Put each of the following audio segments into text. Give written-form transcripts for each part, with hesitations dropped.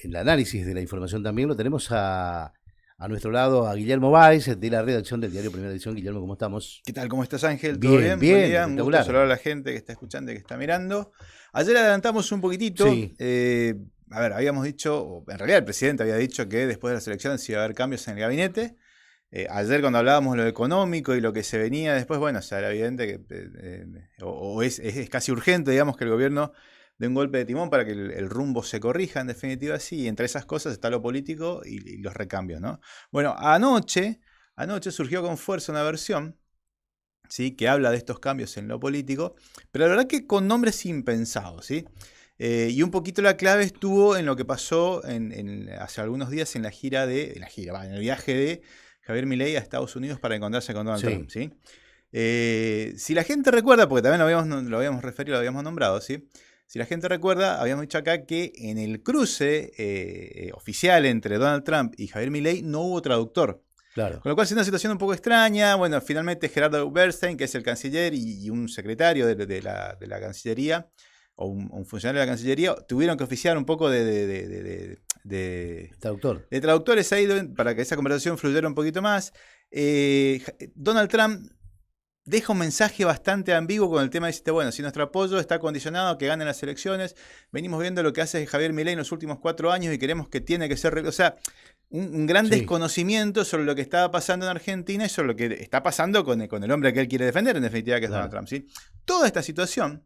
el análisis de la información también lo tenemos a nuestro lado a Guillermo Báez, de la redacción del diario Primera Edición. Guillermo, ¿cómo estamos? ¿Qué tal? ¿Cómo estás, Ángel? ¿Todo Bien, bien? bien, Buen día. Un gusto espectacular. saludar a la gente que está escuchando y que está mirando. Ayer adelantamos un poquitito. Sí. A ver, habíamos dicho, o en realidad el presidente había dicho que después de las elecciones iba a haber cambios en el gabinete. Ayer cuando hablábamos de lo económico y lo que se venía después, bueno, o sea, era evidente que es casi urgente, digamos, que el gobierno dé un golpe de timón para que el rumbo se corrija, en definitiva, sí, y entre esas cosas está lo político y los recambios, ¿no? Bueno, anoche surgió con fuerza una versión, ¿sí?, que habla de estos cambios en lo político, pero la verdad que con nombres impensados, ¿sí? Y un poquito la clave estuvo en lo que pasó hace algunos días en en el viaje de Javier Milei a Estados Unidos para encontrarse con Donald Trump, ¿sí? Si la gente recuerda, porque también lo habíamos referido, lo habíamos nombrado, ¿sí? Si la gente recuerda, habíamos dicho acá que en el cruce oficial entre Donald Trump y Javier Milei no hubo traductor. Claro. Con lo cual es una situación un poco extraña. Bueno, finalmente Gerardo Bernstein, que es el canciller y un secretario de la Cancillería, o un funcionario de la Cancillería, tuvieron que oficiar un poco de traductores ahí para que esa conversación fluyera un poquito más. Donald Trump deja un mensaje bastante ambiguo con el tema de, bueno, si nuestro apoyo está condicionado a que ganen las elecciones, venimos viendo lo que hace Javier Milei en los últimos 4 años y queremos que tiene que ser... O sea, un gran desconocimiento sobre lo que estaba pasando en Argentina y sobre lo que está pasando con el hombre que él quiere defender, en definitiva, que es Donald Trump, ¿sí? Toda esta situación,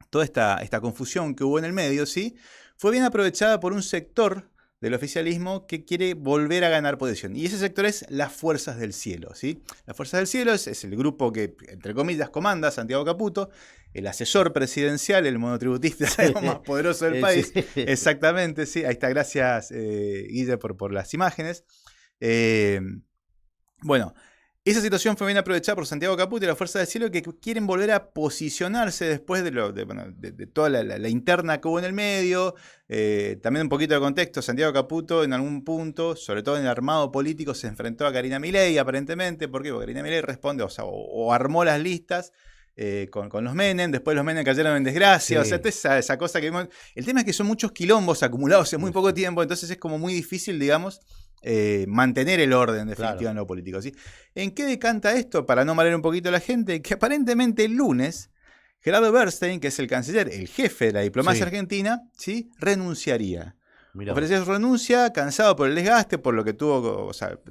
toda esta confusión que hubo en el medio, ¿sí?, fue bien aprovechada por un sector del oficialismo que quiere volver a ganar posición. Y ese sector es las Fuerzas del Cielo, ¿sí? Las Fuerzas del Cielo es el grupo que, entre comillas, comanda Santiago Caputo, el asesor presidencial, el monotributista más poderoso del país. Sí. Exactamente, sí. Ahí está, gracias, Guille, por las imágenes. Bueno, esa situación fue bien aprovechada por Santiago Caputo y la Fuerza del Cielo, que quieren volver a posicionarse después de toda la interna que hubo en el medio. También un poquito de contexto: Santiago Caputo en algún punto, sobre todo en el armado político, se enfrentó a Karina Milei, aparentemente. ¿Por qué? Porque Karina Milei responde, o armó las listas con los Menem, después los Menem cayeron en desgracia, sí. O sea, esa cosa que vimos. El tema es que son muchos quilombos acumulados en muy poco tiempo, entonces es como muy difícil, digamos, mantener el orden definitivo en lo político, ¿sí? ¿En qué decanta esto? Para no marear un poquito a la gente, que aparentemente el lunes Gerardo Bernstein, que es el canciller, el jefe de la diplomacia argentina, ¿sí?, renunciaría. Ofreció su renuncia, cansado por el desgaste, por lo que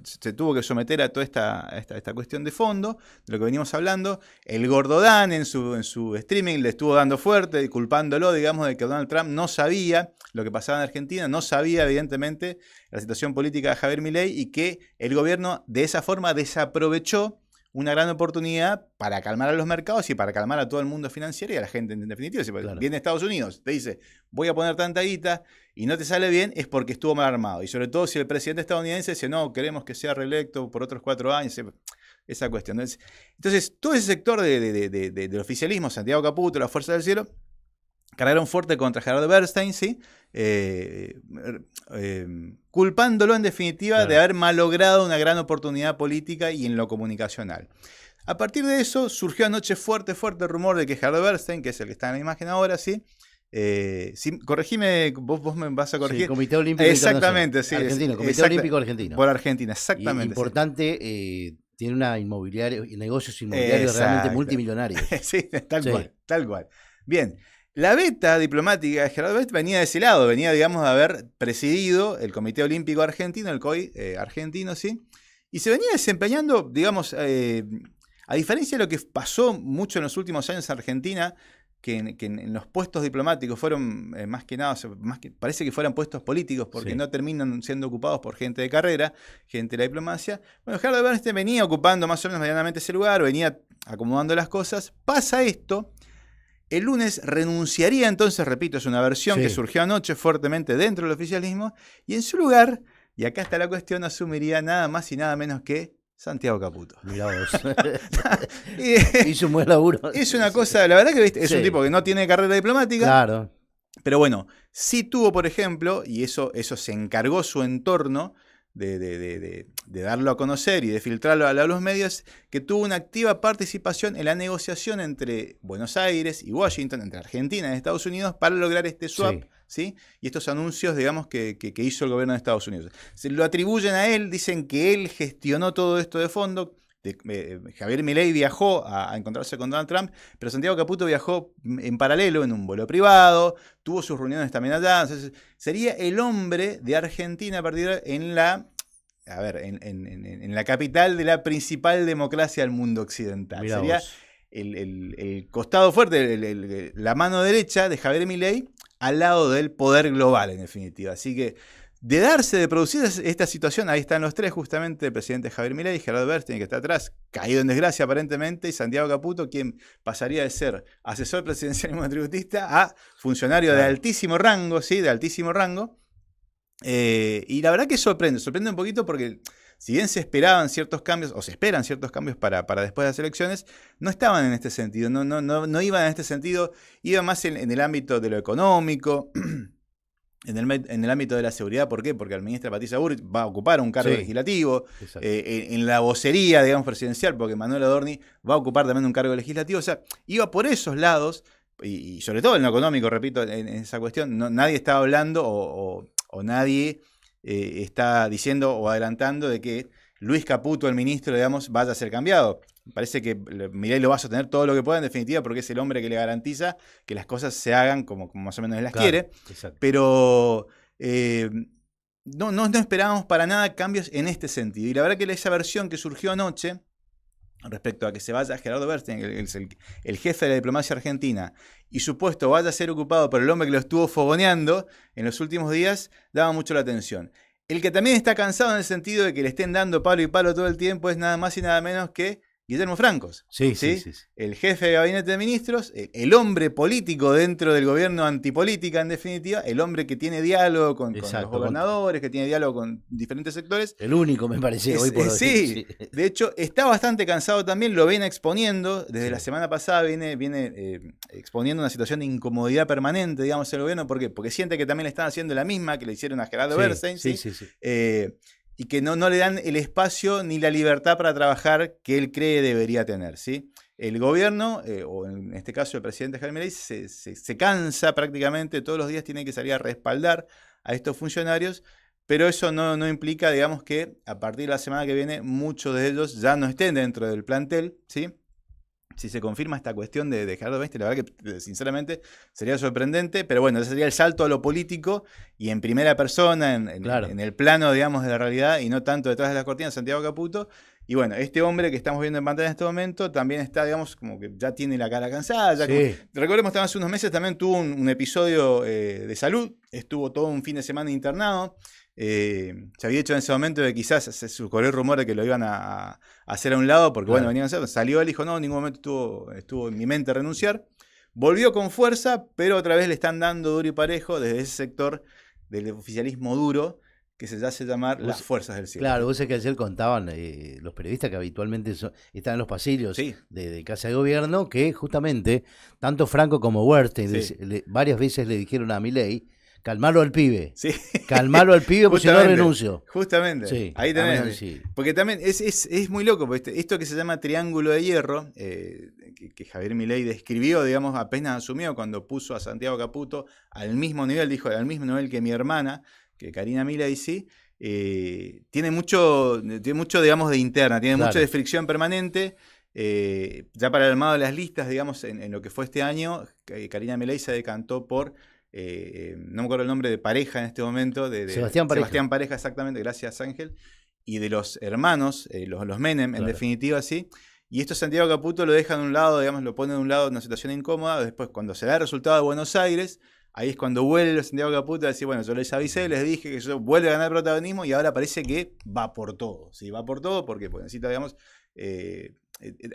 se tuvo que someter a toda esta cuestión de fondo, de lo que venimos hablando. El Gordodán en su streaming le estuvo dando fuerte, culpándolo, digamos, de que Donald Trump no sabía lo que pasaba en Argentina, no sabía, evidentemente, la situación política de Javier Milei, y que el gobierno de esa forma desaprovechó una gran oportunidad para calmar a los mercados y para calmar a todo el mundo financiero y a la gente, en definitiva. Si viene Estados Unidos, te dice, voy a poner tanta guita, y no te sale bien, es porque estuvo mal armado. Y sobre todo si el presidente estadounidense dice, no, queremos que sea reelecto por otros 4 años, esa cuestión. Entonces, todo ese sector del oficialismo, Santiago Caputo, la Fuerza del Cielo, cargaron fuerte contra Gerardo Bernstein, ¿sí? Culpándolo, en definitiva, de haber malogrado una gran oportunidad política y en lo comunicacional. A partir de eso surgió anoche fuerte rumor de que Gerardo Bernstein, que es el que está en la imagen ahora, ¿sí? Corregime, vos me vas a corregir. Sí, Comité Olímpico Exactamente, sí. Argentino, Comité Olímpico Argentino. Por Argentina, exactamente. Importante, tiene negocios inmobiliarios realmente multimillonarios. Sí, tal cual. Bien. La beta diplomática de Gerardo Bernstein venía de ese lado, venía, digamos, de haber presidido el Comité Olímpico Argentino, el COI argentino, ¿sí? Y se venía desempeñando, digamos, a diferencia de lo que pasó mucho en los últimos años en Argentina, que en los puestos diplomáticos fueron más que nada, parece que fueran puestos políticos, porque no terminan siendo ocupados por gente de carrera, gente de la diplomacia. Bueno, Gerardo Bernstein venía ocupando más o menos medianamente ese lugar, venía acomodando las cosas. Pasa esto. El lunes renunciaría entonces, repito, es una versión que surgió anoche fuertemente dentro del oficialismo, y en su lugar, y acá está la cuestión, asumiría nada más y nada menos que Santiago Caputo. Mirá vos. Hizo un buen laburo. Es una cosa, la verdad que es un tipo que no tiene carrera diplomática. Claro. Pero bueno, sí tuvo, por ejemplo, y eso se encargó su entorno de darlo a conocer y de filtrarlo a los medios, que tuvo una activa participación en la negociación entre Buenos Aires y Washington, entre Argentina y Estados Unidos, para lograr este swap ¿sí? Y estos anuncios, digamos, que hizo el gobierno de Estados Unidos. Se lo atribuyen a él, dicen que él gestionó todo esto de fondo. Javier Milei viajó a encontrarse con Donald Trump, pero Santiago Caputo viajó en paralelo en un vuelo privado, tuvo sus reuniones también allá. Entonces, sería el hombre de Argentina a partir de en la capital de la principal democracia del mundo occidental. Mirá sería vos. el costado fuerte, la mano derecha de Javier Milei al lado del poder global, en definitiva. Así que de producir esta situación, ahí están los tres, justamente el presidente Javier Milei, Gerardo Bernstein, que está atrás, caído en desgracia aparentemente, y Santiago Caputo, quien pasaría de ser asesor presidencial y monotributista a funcionario de altísimo rango, ¿sí? De altísimo rango. Y la verdad que sorprende un poquito porque si bien se esperaban ciertos cambios, o se esperan ciertos cambios para después de las elecciones, no estaban en este sentido, no iban en este sentido, iban más en el ámbito de lo económico, en el ámbito de la seguridad. ¿Por qué? Porque la ministra Patricia Bullrich va a ocupar un cargo legislativo, en la vocería, digamos, presidencial, porque Manuel Adorni va a ocupar también un cargo legislativo, o sea, iba por esos lados, y sobre todo en lo económico, repito, en esa cuestión, nadie estaba hablando o nadie está diciendo o adelantando de que Luis Caputo, el ministro, digamos, vaya a ser cambiado. Parece que Milei lo va a sostener todo lo que pueda, en definitiva, porque es el hombre que le garantiza que las cosas se hagan como más o menos él las quiere. Exacto. Pero no esperábamos para nada cambios en este sentido. Y la verdad que esa versión que surgió anoche, respecto a que se vaya Gerardo Bernstein, el jefe de la diplomacia argentina, y su puesto vaya a ser ocupado por el hombre que lo estuvo fogoneando en los últimos días, daba mucho la atención. El que también está cansado en el sentido de que le estén dando palo y palo todo el tiempo es nada más y nada menos que Guillermo Francos. Sí. El jefe de gabinete de ministros, el hombre político dentro del gobierno antipolítica, en definitiva, el hombre que tiene diálogo con los gobernadores, que tiene diálogo con diferentes sectores. El único, me parece, hoy por hoy. Sí, de hecho, está bastante cansado también, lo viene exponiendo, desde la semana pasada viene exponiendo una situación de incomodidad permanente, digamos, el gobierno. ¿Por qué? Porque siente que también le están haciendo la misma que le hicieron a Gerardo Bernstein. Sí. Y que no le dan el espacio ni la libertad para trabajar que él cree debería tener, ¿sí? El gobierno, o en este caso el presidente Javier Milei, se cansa prácticamente, todos los días tiene que salir a respaldar a estos funcionarios, pero eso no implica, digamos, que a partir de la semana que viene muchos de ellos ya no estén dentro del plantel, ¿sí? Si se confirma esta cuestión de Gerardo Bernstein, la verdad que sinceramente sería sorprendente, pero bueno, ese sería el salto a lo político y en primera persona, en el plano, digamos, de la realidad y no tanto detrás de las cortinas, Santiago Caputo. Y bueno, este hombre que estamos viendo en pantalla en este momento también está, digamos, como que ya tiene la cara cansada. Recordemos que hace unos meses también tuvo un episodio de salud, estuvo todo un fin de semana internado. Se había dicho en ese momento de quizás se corrió el rumor de que lo iban a hacer a un lado porque bueno, venían a hacer, salió él y dijo no, en ningún momento estuvo en mi mente renunciar, volvió con fuerza, pero otra vez le están dando duro y parejo desde ese sector del oficialismo duro que se hace llamar las fuerzas del cielo. Claro, vos sabés que ayer contaban los periodistas que habitualmente están en los pasillos de Casa de Gobierno, que justamente tanto Franco como Bernstein varias veces le dijeron a Milei: calmarlo al pibe. Sí. Calmarlo al pibe porque si no renuncio. Justamente. Sí, ahí tenés. Sí. Porque también es muy loco. Porque esto que se llama triángulo de hierro, que Javier Milei describió, digamos, apenas asumió cuando puso a Santiago Caputo al mismo nivel, dijo, al mismo nivel que mi hermana, que Karina Milei, sí, tiene mucho, digamos, de interna, tiene mucho de fricción permanente. Ya para el armado de las listas, digamos, en lo que fue este año, Karina Milei se decantó por... no me acuerdo el nombre de pareja en este momento, de Sebastián Pareja, exactamente, gracias Ángel, y de los hermanos, los Menem, en definitiva, sí. Y esto Santiago Caputo lo deja de un lado, digamos, lo pone de un lado en una situación incómoda. Después, cuando se da el resultado de Buenos Aires, ahí es cuando vuelve Santiago Caputo a decir, bueno, yo les avisé, les dije que yo vuelve a ganar protagonismo y ahora parece que va por todo. ¿Sí? Va por todo porque necesita, digamos,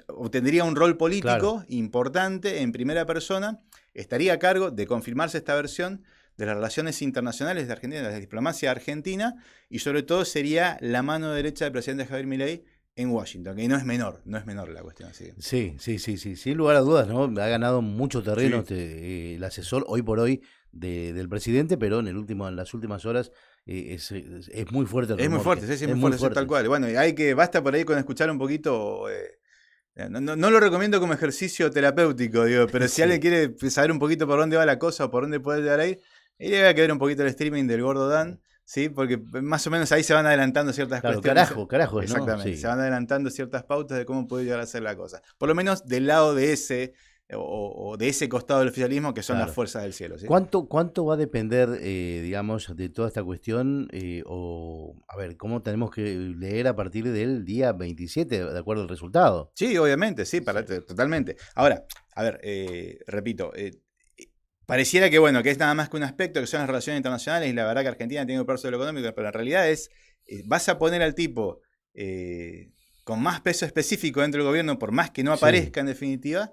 obtendría un rol político importante en primera persona. Estaría a cargo de confirmarse esta versión de las relaciones internacionales de Argentina, de la diplomacia argentina, y sobre todo sería la mano derecha del presidente Javier Milei en Washington, que no es menor la cuestión. Así. Sí, sin lugar a dudas, ¿no? Ha ganado mucho terreno el asesor hoy por hoy del presidente, pero en las últimas horas es muy fuerte. Es muy fuerte, es muy fuerte, tal cual. Bueno, basta por ahí con escuchar un poquito... No lo recomiendo como ejercicio terapéutico, digo, pero si alguien quiere saber un poquito por dónde va la cosa o por dónde puede llegar ahí, Y había que ver un poquito el streaming del Gordo Dan, ¿sí? Porque más o menos ahí se van adelantando ciertas cuestiones. Carajo, ¿no? Exactamente, Sí. se van adelantando ciertas pautas de cómo puede llegar a ser la cosa. Por lo menos del lado de ese, o de ese costado del oficialismo que son las fuerzas del cielo. ¿Sí? ¿Cuánto va a depender, digamos, de toda esta cuestión? A ver, ¿cómo tenemos que leer a partir del día 27, de acuerdo al resultado? Sí, obviamente, sí, totalmente. Ahora, a ver, repito, pareciera que, bueno, que es nada más que un aspecto, que son las relaciones internacionales, y la verdad que Argentina tiene que ocuparse de lo económico, pero en realidad vas a poner al tipo con más peso específico dentro del gobierno, por más que no aparezca en definitiva,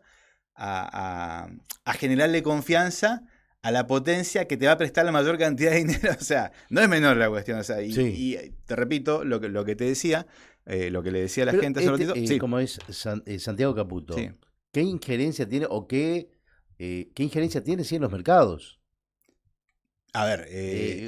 a generarle confianza a la potencia que te va a prestar la mayor cantidad de dinero. O sea, no es menor la cuestión. O sea, y te repito lo que te decía, lo que le decía a la gente hace un ratito. Como es Santiago Caputo, ¿qué injerencia tiene o qué injerencia tiene en los mercados? A ver,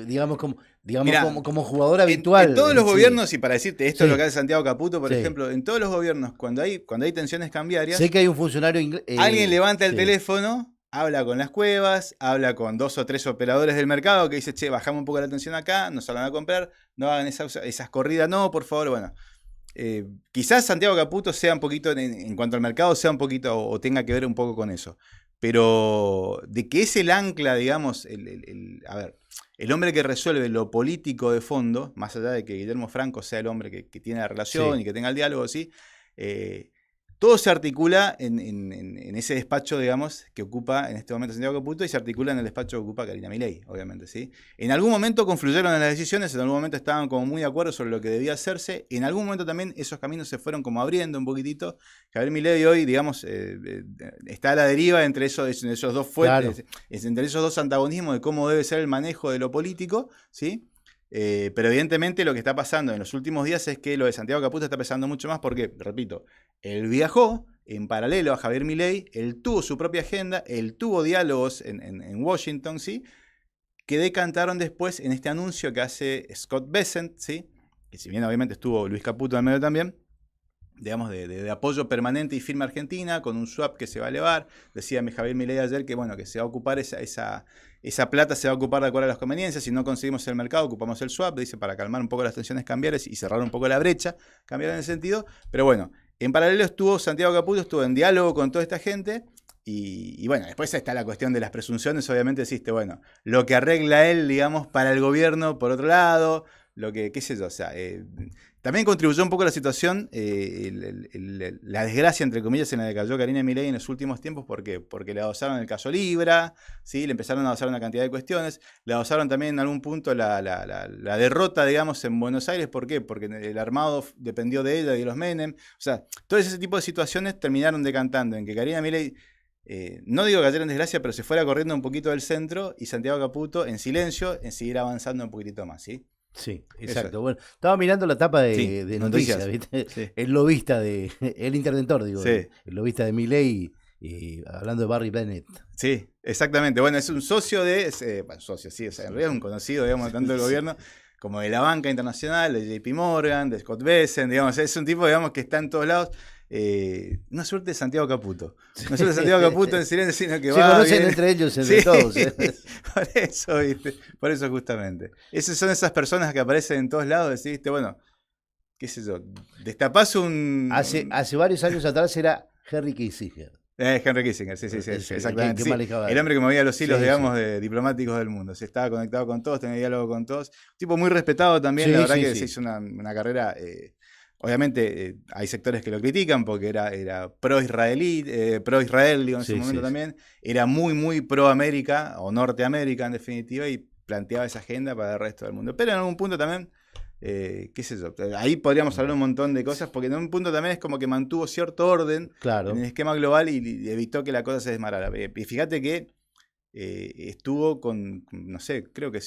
digamos como jugador habitual. En todos los gobiernos, y para decirte, esto es lo que hace Santiago Caputo, por ejemplo, en todos los gobiernos, cuando hay tensiones cambiarias, sé que hay un funcionario alguien levanta el teléfono, habla con las cuevas, habla con 2 o 3 operadores del mercado que dice, che, bajamos un poco la tensión acá, nos hablan a comprar, no hagan esas corridas, no, por favor, bueno. Quizás Santiago Caputo sea un poquito, en cuanto al mercado, sea un poquito, o tenga que ver un poco con eso. Pero de que es el ancla, digamos, a ver, el hombre que resuelve lo político de fondo, más allá de que Guillermo Franco sea el hombre que tiene la relación y que tenga el diálogo, ¿sí? Todo se articula en ese despacho, digamos, que ocupa en este momento Santiago Caputo, y se articula en el despacho que ocupa Karina Milei, obviamente, ¿sí? En algún momento confluyeron en las decisiones, en algún momento estaban como muy de acuerdo sobre lo que debía hacerse, en algún momento también esos caminos se fueron como abriendo un poquitito. Javier Milei hoy, digamos, está a la deriva entre esos dos fuertes, entre esos dos antagonismos de cómo debe ser el manejo de lo político, ¿sí? Pero evidentemente lo que está pasando en los últimos días es que lo de Santiago Caputo está pesando mucho más porque, repito, él viajó en paralelo a Javier Milei, él tuvo su propia agenda, él tuvo diálogos en Washington, ¿sí? Que decantaron después en este anuncio que hace Scott Bessent, ¿sí? Que si bien obviamente estuvo Luis Caputo en medio también, digamos, de apoyo permanente y firme a Argentina, con un swap que se va a elevar. Decía Javier Milei ayer que, bueno, que se va a ocupar esa plata, se va a ocupar de acuerdo a las conveniencias. Si no conseguimos el mercado, ocupamos el swap, dice, para calmar un poco las tensiones cambiarias y cerrar un poco la brecha cambiar en ese sentido. Pero bueno, en paralelo estuvo Santiago Caputo, estuvo en diálogo con toda esta gente. Y bueno, después está la cuestión de las presunciones. Obviamente deciste, bueno, lo que arregla él, digamos, para el gobierno, por otro lado, lo que, qué sé yo, o sea, también contribuyó un poco a la situación, la desgracia, entre comillas, en la que cayó Karina Milei en los últimos tiempos. ¿Por qué? Porque le adosaron el caso Libra, ¿sí? Le empezaron a adosar una cantidad de cuestiones, le adosaron también en algún punto la derrota, digamos, en Buenos Aires. ¿Por qué? Porque el armado dependió de ella y de los Menem. O sea, todo ese tipo de situaciones terminaron decantando en que Karina Milei, no digo cayera en desgracia, pero se fuera corriendo un poquito del centro, y Santiago Caputo, en silencio, en seguir avanzando un poquitito más, ¿sí? Sí, exacto. Eso. Bueno, estaba mirando la tapa de noticias, ¿viste? Sí. El lobista el interventor, digo, el lobista de Milei, hablando de Barry Bennett. Sí, exactamente. Bueno, es un socio socio, sí, o sea, en realidad es un conocido, digamos, tanto del gobierno como de la banca internacional, de JP Morgan, de Scott Bessent, digamos, es un tipo, digamos, que está en todos lados. Una suerte de Santiago Caputo. No suerte de Santiago Caputo en silencio, sino que se conocen entre ellos, entre todos. Por eso, ¿viste? Por eso justamente. Esas son esas personas que aparecen en todos lados, decidiste, bueno, qué sé yo, destapás un... Hace varios años atrás era Henry Kissinger. Henry Kissinger, sí, exactamente. El hombre que movía los hilos, digamos, de diplomáticos del mundo. Se estaba conectado con todos, tenía diálogo con todos. Un tipo muy respetado también, la verdad que se hizo una carrera... Obviamente hay sectores que lo critican porque era pro-Israel, digo, en su momento también. Era muy, muy pro-América o Norteamérica en definitiva, y planteaba esa agenda para el resto del mundo. Pero en algún punto también, qué sé yo, ahí podríamos hablar un montón de cosas, porque en un punto también es como que mantuvo cierto orden en el esquema global y evitó que la cosa se desmarara. Y fíjate que estuvo con, no sé, creo que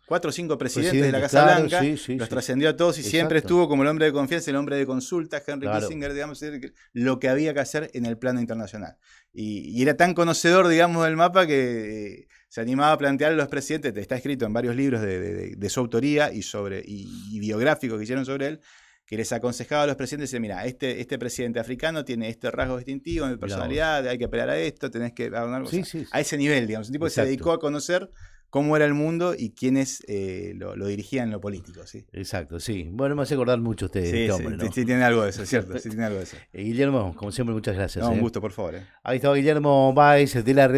4 o 5 presidentes de la Casa Blanca, los trascendió a todos y siempre estuvo como el hombre de confianza, el hombre de consulta, Henry Kissinger, digamos, lo que había que hacer en el plano internacional. Y era tan conocedor, digamos, del mapa que se animaba a plantear a los presidentes, está escrito en varios libros de su autoría y biográficos que hicieron sobre él, que les aconsejaba a los presidentes, decía, mira, este presidente africano tiene este rasgo distintivo en personalidad, hay que apelar a esto, tenés que... a ese nivel, digamos, un tipo que se dedicó a conocer cómo era el mundo y quiénes lo dirigían en lo político, ¿sí? Exacto, sí. Bueno, me hace acordar mucho este hombre, ¿no? Sí, tiene algo de eso, es cierto, sí tiene algo de eso. Guillermo, como siempre, muchas gracias. No, un gusto, por favor. Ahí estaba Guillermo Báez de la Red